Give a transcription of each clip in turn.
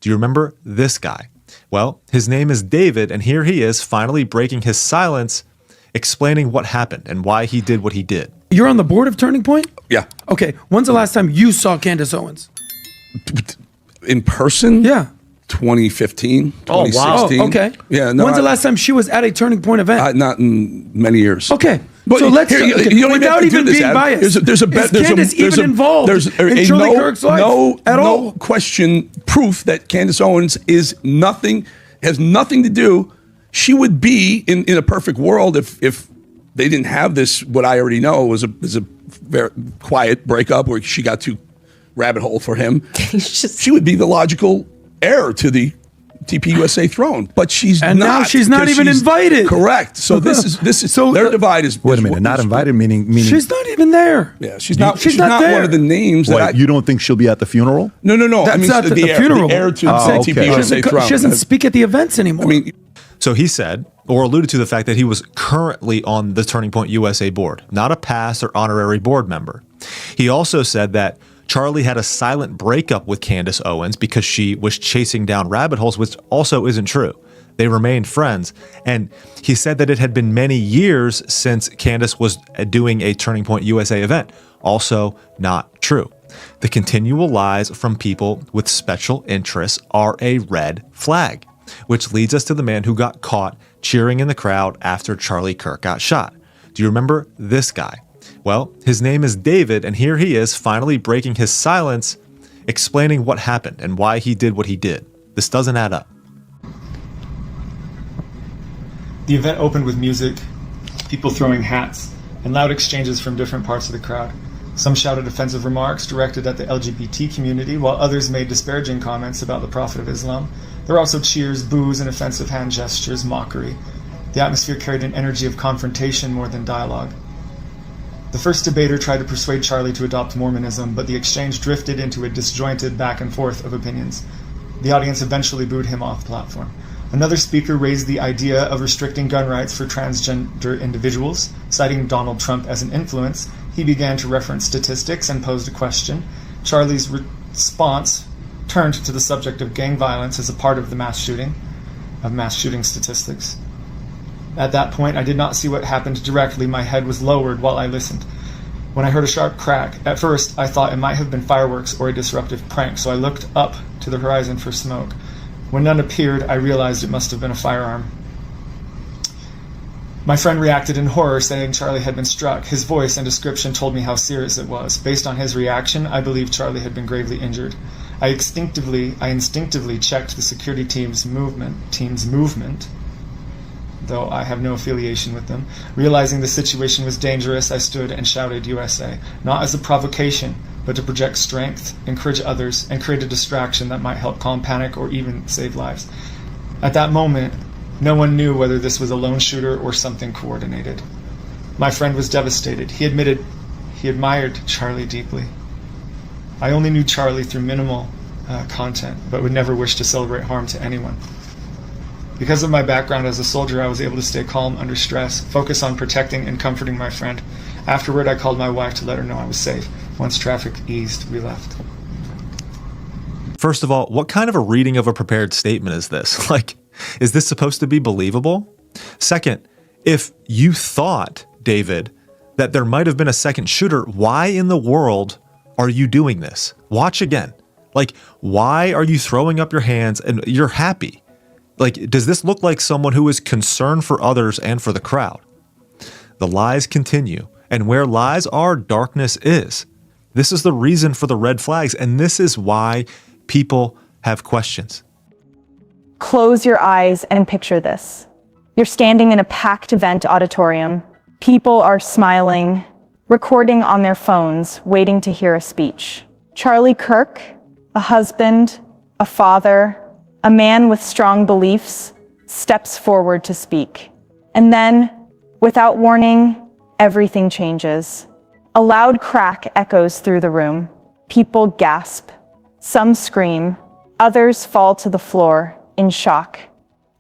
Do you remember this guy? Well, his name is David, and here he is finally breaking his silence, explaining what happened and why he did what he did. You're on the board of Turning Point? Yeah. Okay, when's the last time you saw Candace Owens? In person? Yeah. 2015, Oh, 2016. wow. Okay. Yeah. No, when's the last time she was at a Turning Point event? Not in many years. Okay. But so let's here, you don't without even even this, being Adam. biased. There's a is Candace even involved in Charlie Kirk's life at all? No question, proof that Candace Owens has nothing to do. She would be in a perfect world if they didn't have this. What I already know was a very quiet breakup where she got too rabbit hole for him. She would be the logical heir to the TPUSA throne, but she's and not. Now she's not even invited. Correct. So this is so their divide is. Wait a minute, not invited meaning she's not even there. Yeah, she's not there. One of the names that you don't think she'll be at the funeral? No. That's I mean, not the funeral. The heir to the TPUSA throne. She doesn't speak at the events anymore. I mean, so he said, or alluded to the fact that he was currently on the Turning Point USA board, not a past or honorary board member. He also said that Charlie had a silent breakup with Candace Owens because she was chasing down rabbit holes, which also isn't true. They remained friends. And he said that it had been many years since Candace was doing a Turning Point USA event. Also not true. The continual lies from people with special interests are a red flag, which leads us to the man who got caught cheering in the crowd after Charlie Kirk got shot. Do you remember this guy? Well, his name is David, and here he is finally breaking his silence, explaining what happened and why he did what he did. This doesn't add up. The event opened with music, people throwing hats, and loud exchanges from different parts of the crowd. Some shouted offensive remarks directed at the LGBT community, while others made disparaging comments about the Prophet of Islam. There were also cheers, boos, and offensive hand gestures, mockery. The atmosphere carried an energy of confrontation more than dialogue. The first debater tried to persuade Charlie to adopt Mormonism, but the exchange drifted into a disjointed back and forth of opinions. The audience eventually booed him off the platform. Another speaker raised the idea of restricting gun rights for transgender individuals. Citing Donald Trump as an influence, he began to reference statistics and posed a question. Charlie's response turned to the subject of gang violence as a part of the mass shooting statistics. At that point, I did not see what happened directly. My head was lowered while I listened. When I heard a sharp crack, at first I thought it might have been fireworks or a disruptive prank, so I looked up to the horizon for smoke. When none appeared, I realized it must have been a firearm. My friend reacted in horror, saying Charlie had been struck. His voice and description told me how serious it was. Based on his reaction, I believed Charlie had been gravely injured. I instinctively checked the security team's movement, though I have no affiliation with them. Realizing the situation was dangerous, I stood and shouted USA, not as a provocation, but to project strength, encourage others, and create a distraction that might help calm panic or even save lives. At that moment, no one knew whether this was a lone shooter or something coordinated. My friend was devastated. He admitted he admired Charlie deeply. I only knew Charlie through minimal content, but would never wish to celebrate harm to anyone. Because of my background as a soldier, I was able to stay calm under stress, focus on protecting and comforting my friend. Afterward, I called my wife to let her know I was safe. Once traffic eased, we left. First of all, what kind of a reading of a prepared statement is this? Like, is this supposed to be believable? Second, if you thought, David, that there might have been a second shooter, why in the world are you doing this? Watch again. Like, why are you throwing up your hands and you're happy? Like, does this look like someone who is concerned for others and for the crowd? The lies continue, and where lies are, darkness is. This is the reason for the red flags, and this is why people have questions. Close your eyes and picture this. You're standing in a packed event auditorium. People are smiling, recording on their phones, waiting to hear a speech. Charlie Kirk, a husband, a father, a man with strong beliefs, steps forward to speak. And then, without warning, everything changes. A loud crack echoes through the room. People gasp. Some scream. Others fall to the floor in shock.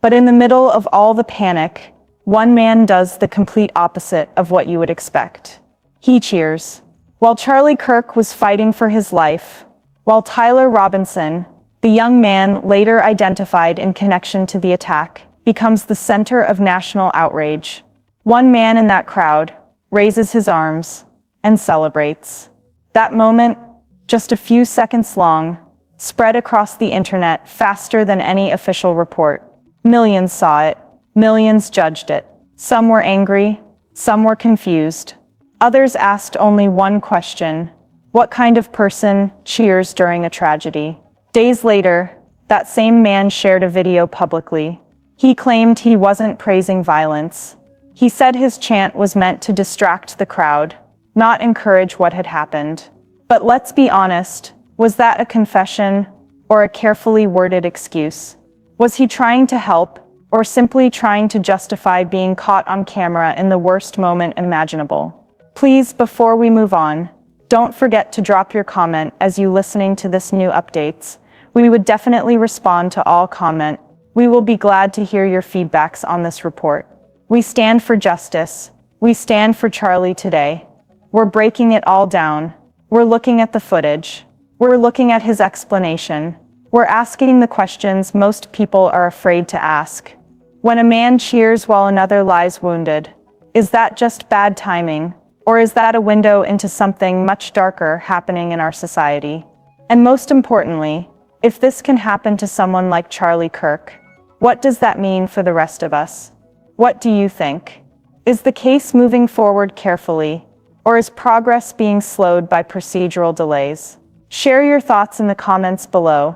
But in the middle of all the panic, one man does the complete opposite of what you would expect. He cheers. While Charlie Kirk was fighting for his life, while Tyler Robinson, The young man, later identified in connection to the attack, becomes the center of national outrage. One man in that crowd raises his arms and celebrates. That moment, just a few seconds long, spread across the internet faster than any official report. Millions saw it. Millions judged it. Some were angry. Some were confused. Others asked only one question: what kind of person cheers during a tragedy? Days later, that same man shared a video publicly. He claimed he wasn't praising violence. He said his chant was meant to distract the crowd, not encourage what had happened. But let's be honest, was that a confession or a carefully worded excuse? Was he trying to help, or simply trying to justify being caught on camera in the worst moment imaginable? Please, before we move on, don't forget to drop your comment as you listening to this new updates. We would definitely respond to all comment. We will be glad to hear your feedbacks on this report. We stand for justice. We stand for Charlie today. We're breaking it all down. We're looking at the footage. We're looking at his explanation. We're asking the questions most people are afraid to ask. When a man cheers while another lies wounded, is that just bad timing? Or is that a window into something much darker happening in our society? And most importantly, if this can happen to someone like Charlie Kirk, what does that mean for the rest of us? What do you think? Is the case moving forward carefully, or is progress being slowed by procedural delays? Share your thoughts in the comments below.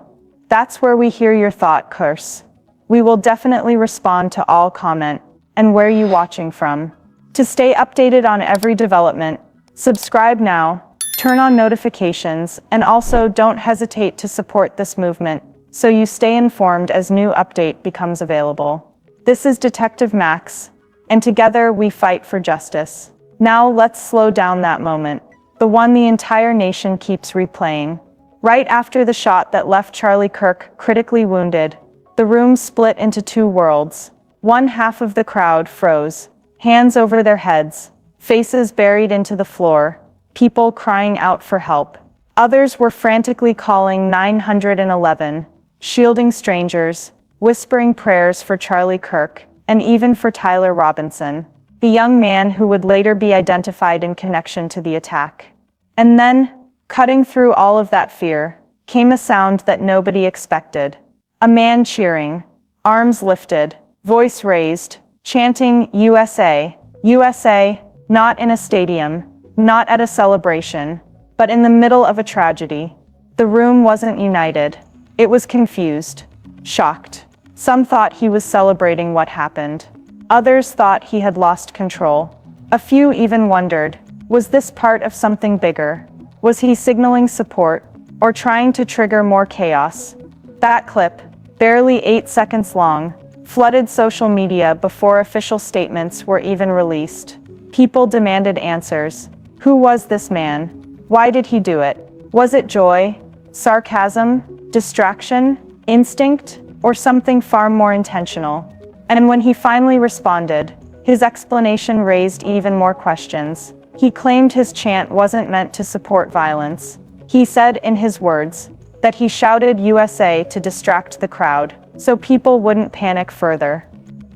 That's where we hear your thought, Curse. We will definitely respond to all comment. And where you watching from? To stay updated on every development, subscribe now, turn on notifications, and also don't hesitate to support this movement so you stay informed as new update becomes available. This is Detective Max, and together we fight for justice. Now let's slow down that moment, the one the entire nation keeps replaying. Right after the shot that left Charlie Kirk critically wounded, the room split into two worlds. One half of the crowd froze, hands over their heads, faces buried into the floor, people crying out for help. Others were frantically calling 911, shielding strangers, whispering prayers for Charlie Kirk, and even for Tyler Robinson, the young man who would later be identified in connection to the attack. And then, cutting through all of that fear, came a sound that nobody expected. A man cheering, arms lifted, voice raised, chanting USA, USA, not in a stadium, not at a celebration, but in the middle of a tragedy. The room wasn't united. It was confused, shocked. Some thought he was celebrating what happened. Others thought he had lost control. A few even wondered, was this part of something bigger? Was he signaling support, or trying to trigger more chaos? That clip, barely 8 seconds long, flooded social media before official statements were even released. People demanded answers. Who was this man? Why did he do it? Was it joy, sarcasm, distraction, instinct, or something far more intentional? And when he finally responded, his explanation raised even more questions. He claimed his chant wasn't meant to support violence. He said, in his words, that he shouted USA to distract the crowd, so people wouldn't panic further.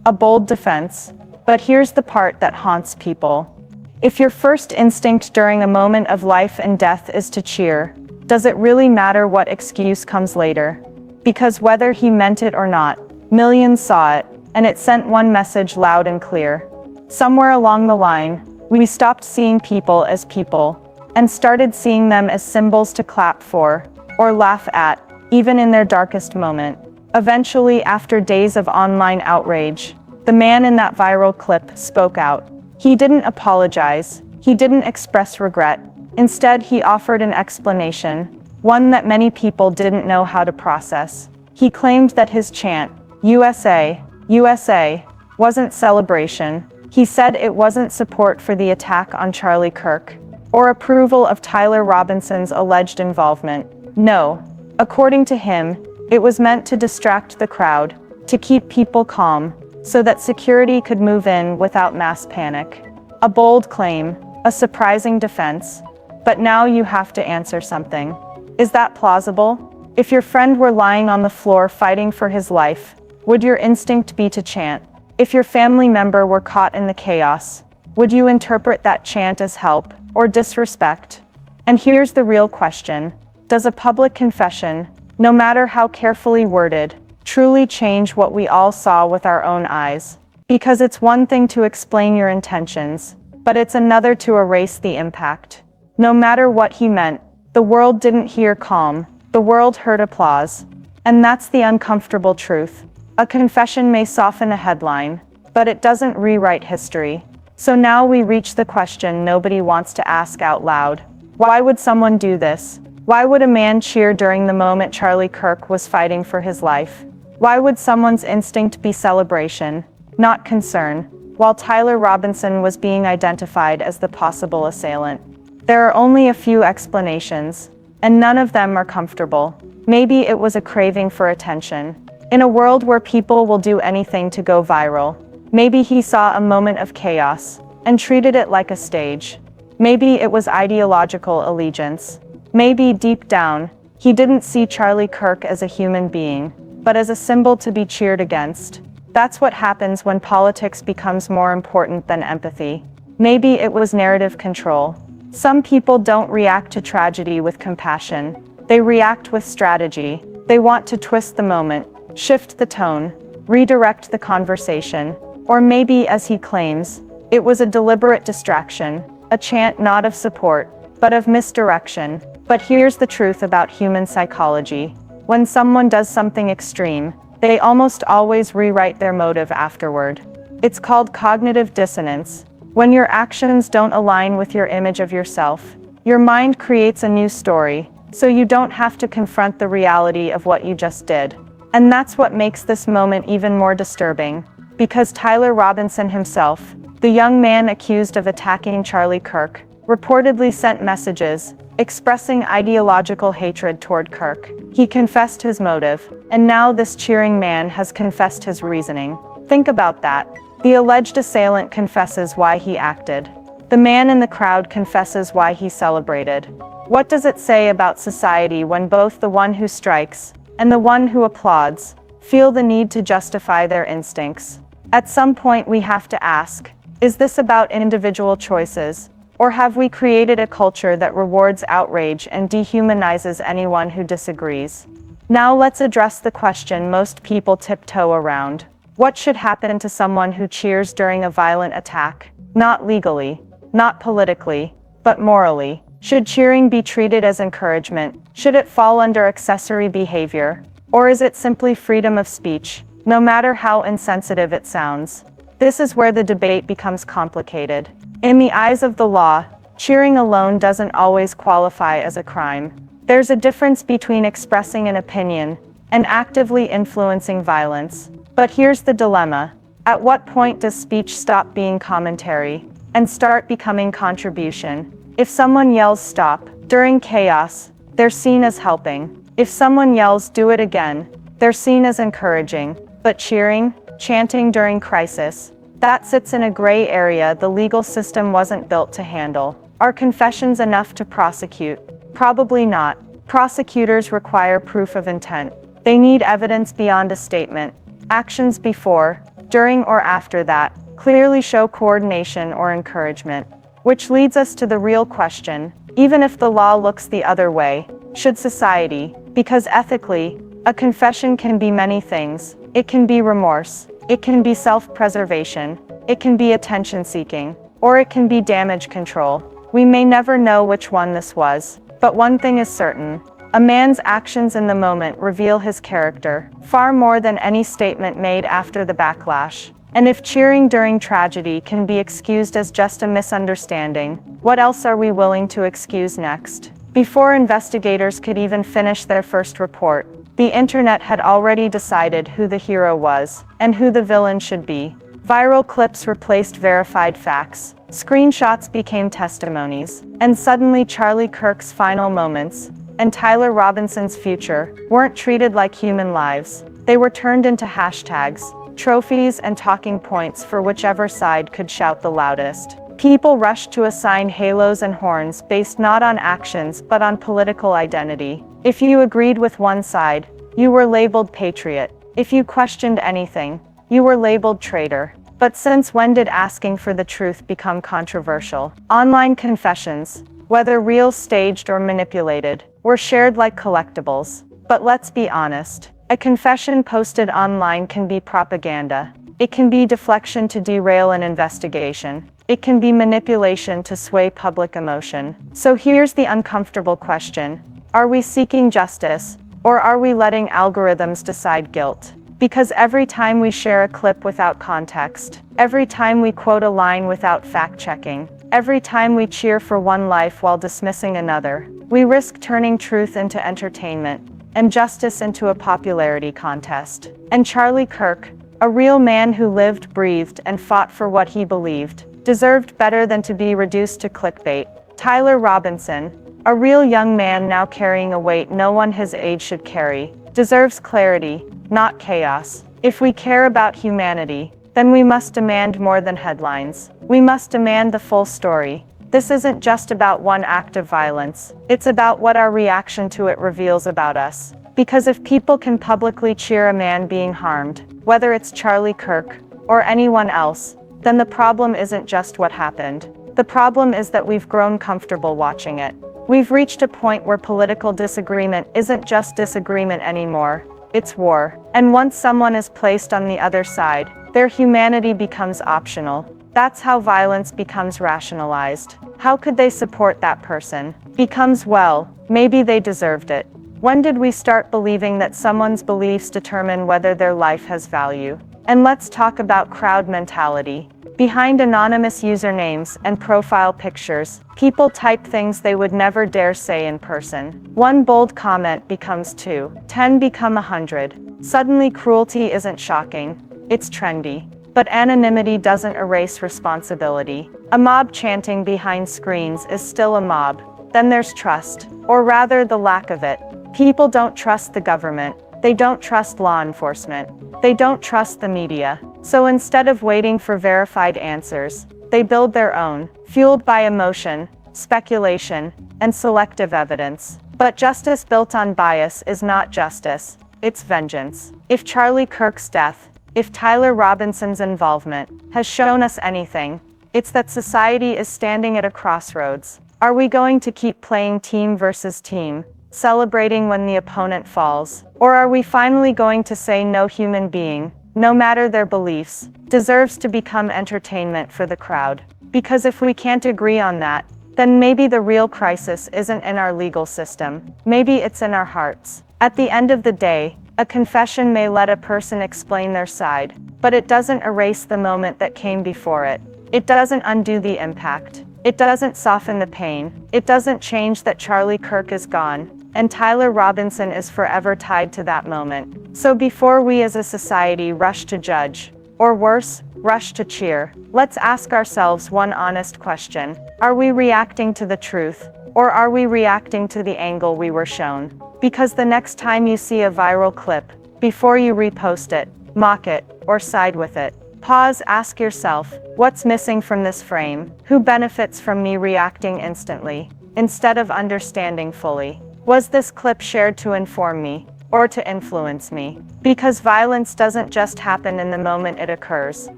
A bold defense, but here's the part that haunts people. If your first instinct during a moment of life and death is to cheer, does it really matter what excuse comes later? Because whether he meant it or not, millions saw it, and it sent one message loud and clear. Somewhere along the line, we stopped seeing people as people, and started seeing them as symbols to clap for, or laugh at, even in their darkest moment. Eventually, after days of online outrage, the man in that viral clip spoke out. He didn't apologize. He didn't express regret. Instead, he offered an explanation, one that many people didn't know how to process. He claimed that his chant, USA, USA, wasn't celebration. He said it wasn't support for the attack on Charlie Kirk, or approval of Tyler Robinson's alleged involvement. No. According to him, it was meant to distract the crowd, to keep people calm, so that security could move in without mass panic. A bold claim, a surprising defense, but now you have to answer something. Is that plausible? If your friend were lying on the floor fighting for his life, would your instinct be to chant? If your family member were caught in the chaos, would you interpret that chant as help or disrespect? And here's the real question. Does a public confession, no matter how carefully worded, truly change what we all saw with our own eyes? Because it's one thing to explain your intentions, but it's another to erase the impact. No matter what he meant, the world didn't hear calm, the world heard applause. And that's the uncomfortable truth. A confession may soften a headline, but it doesn't rewrite history. So now we reach the question nobody wants to ask out loud. Why would someone do this? Why would a man cheer during the moment Charlie Kirk was fighting for his life? Why would someone's instinct be celebration, not concern, while Tyler Robinson was being identified as the possible assailant? There are only a few explanations, and none of them are comfortable. Maybe it was a craving for attention. In a world where people will do anything to go viral, maybe he saw a moment of chaos and treated it like a stage. Maybe it was ideological allegiance. Maybe deep down, he didn't see Charlie Kirk as a human being, but as a symbol to be cheered against. That's what happens when politics becomes more important than empathy. Maybe it was narrative control. Some people don't react to tragedy with compassion. They react with strategy. They want to twist the moment, shift the tone, redirect the conversation. Or maybe, as he claims, it was a deliberate distraction, a chant not of support, but of misdirection. But here's the truth about human psychology. When someone does something extreme, they almost always rewrite their motive afterward. It's called cognitive dissonance. When your actions don't align with your image of yourself, your mind creates a new story, so you don't have to confront the reality of what you just did. And that's what makes this moment even more disturbing. Because Tyler Robinson himself, the young man accused of attacking Charlie Kirk, reportedly sent messages expressing ideological hatred toward Kirk. He confessed his motive, and now this cheering man has confessed his reasoning. Think about that. The alleged assailant confesses why he acted. The man in the crowd confesses why he celebrated. What does it say about society when both the one who strikes and the one who applauds feel the need to justify their instincts? At some point we have to ask, is this about individual choices, or have we created a culture that rewards outrage and dehumanizes anyone who disagrees? Now let's address the question most people tiptoe around. What should happen to someone who cheers during a violent attack? Not legally, not politically, but morally. Should cheering be treated as encouragement? Should it fall under accessory behavior? Or is it simply freedom of speech, no matter how insensitive it sounds? This is where the debate becomes complicated. In the eyes of the law, cheering alone doesn't always qualify as a crime. There's a difference between expressing an opinion and actively influencing violence. But here's the dilemma. At what point does speech stop being commentary and start becoming contribution? If someone yells stop during chaos, they're seen as helping. If someone yells do it again, they're seen as encouraging. But cheering, chanting during crisis, that sits in a gray area the legal system wasn't built to handle. Are confessions enough to prosecute? Probably not. Prosecutors require proof of intent. They need evidence beyond a statement. Actions before, during, or after that clearly show coordination or encouragement. Which leads us to the real question, even if the law looks the other way, should society? Because ethically, a confession can be many things. It can be remorse. It can be self-preservation, it can be attention-seeking, or it can be damage control. We may never know which one this was, but one thing is certain. A man's actions in the moment reveal his character, far more than any statement made after the backlash. And if cheering during tragedy can be excused as just a misunderstanding, what else are we willing to excuse next? Before investigators could even finish their first report, the internet had already decided who the hero was and who the villain should be. Viral clips replaced verified facts. Screenshots became testimonies. And suddenly Charlie Kirk's final moments and Tyler Robinson's future weren't treated like human lives. They were turned into hashtags, trophies, and talking points for whichever side could shout the loudest. People rushed to assign halos and horns based not on actions but on political identity. If you agreed with one side, you were labeled patriot. If you questioned anything, you were labeled traitor. But since when did asking for the truth become controversial? Online confessions, whether real, staged, or manipulated, were shared like collectibles. But let's be honest, a confession posted online can be propaganda. It can be deflection to derail an investigation. It can be manipulation to sway public emotion. So here's the uncomfortable question. Are we seeking justice, or are we letting algorithms decide guilt? Because every time we share a clip without context, every time we quote a line without fact-checking, every time we cheer for one life while dismissing another, we risk turning truth into entertainment and justice into a popularity contest. And Charlie Kirk, a real man who lived, breathed, and fought for what he believed, deserved better than to be reduced to clickbait. Tyler Robinson, a real young man now carrying a weight no one his age should carry, deserves clarity, not chaos. If we care about humanity, then we must demand more than headlines. We must demand the full story. This isn't just about one act of violence. It's about what our reaction to it reveals about us. Because if people can publicly cheer a man being harmed, whether it's Charlie Kirk or anyone else, then the problem isn't just what happened. The problem is that we've grown comfortable watching it. We've reached a point where political disagreement isn't just disagreement anymore. It's war. And once someone is placed on the other side, their humanity becomes optional. That's how violence becomes rationalized. How could they support that person? Becomes, well, maybe they deserved it. When did we start believing that someone's beliefs determine whether their life has value? And let's talk about crowd mentality. Behind anonymous usernames and profile pictures, people type things they would never dare say in person. One bold comment becomes 2, 10 become 100. Suddenly cruelty isn't shocking, it's trendy. But anonymity doesn't erase responsibility. A mob chanting behind screens is still a mob. Then there's trust, or rather the lack of it. People don't trust the government. They don't trust law enforcement. They don't trust the media. So instead of waiting for verified answers, they build their own, fueled by emotion, speculation, and selective evidence. But justice built on bias is not justice, it's vengeance. If Charlie Kirk's death, if Tyler Robinson's involvement has shown us anything, it's that society is standing at a crossroads. Are we going to keep playing team versus team, celebrating when the opponent falls? Or are we finally going to say no human being, no matter their beliefs, deserves to become entertainment for the crowd? Because if we can't agree on that, then maybe the real crisis isn't in our legal system. Maybe it's in our hearts. At the end of the day, a confession may let a person explain their side, but it doesn't erase the moment that came before it. It doesn't undo the impact. It doesn't soften the pain. It doesn't change that Charlie Kirk is gone, and Tyler Robinson is forever tied to that moment. So before we as a society rush to judge, or worse, rush to cheer, let's ask ourselves one honest question. Are we reacting to the truth, or are we reacting to the angle we were shown? Because the next time you see a viral clip, before you repost it, mock it, or side with it, pause, ask yourself, what's missing from this frame? Who benefits from me reacting instantly, instead of understanding fully? Was this clip shared to inform me, or to influence me? Because violence doesn't just happen in the moment it occurs.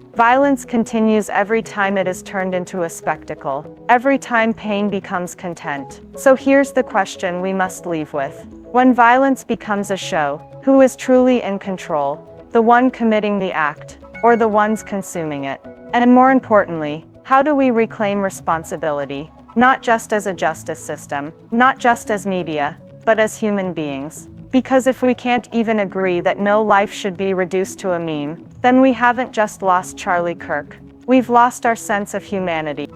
Violence continues every time it is turned into a spectacle, every time pain becomes content. So here's the question we must leave with. When violence becomes a show, who is truly in control? The one committing the act, or the ones consuming it? And more importantly, how do we reclaim responsibility? Not just as a justice system, not just as media, but as human beings. Because if we can't even agree that no life should be reduced to a meme, then we haven't just lost Charlie Kirk. We've lost our sense of humanity.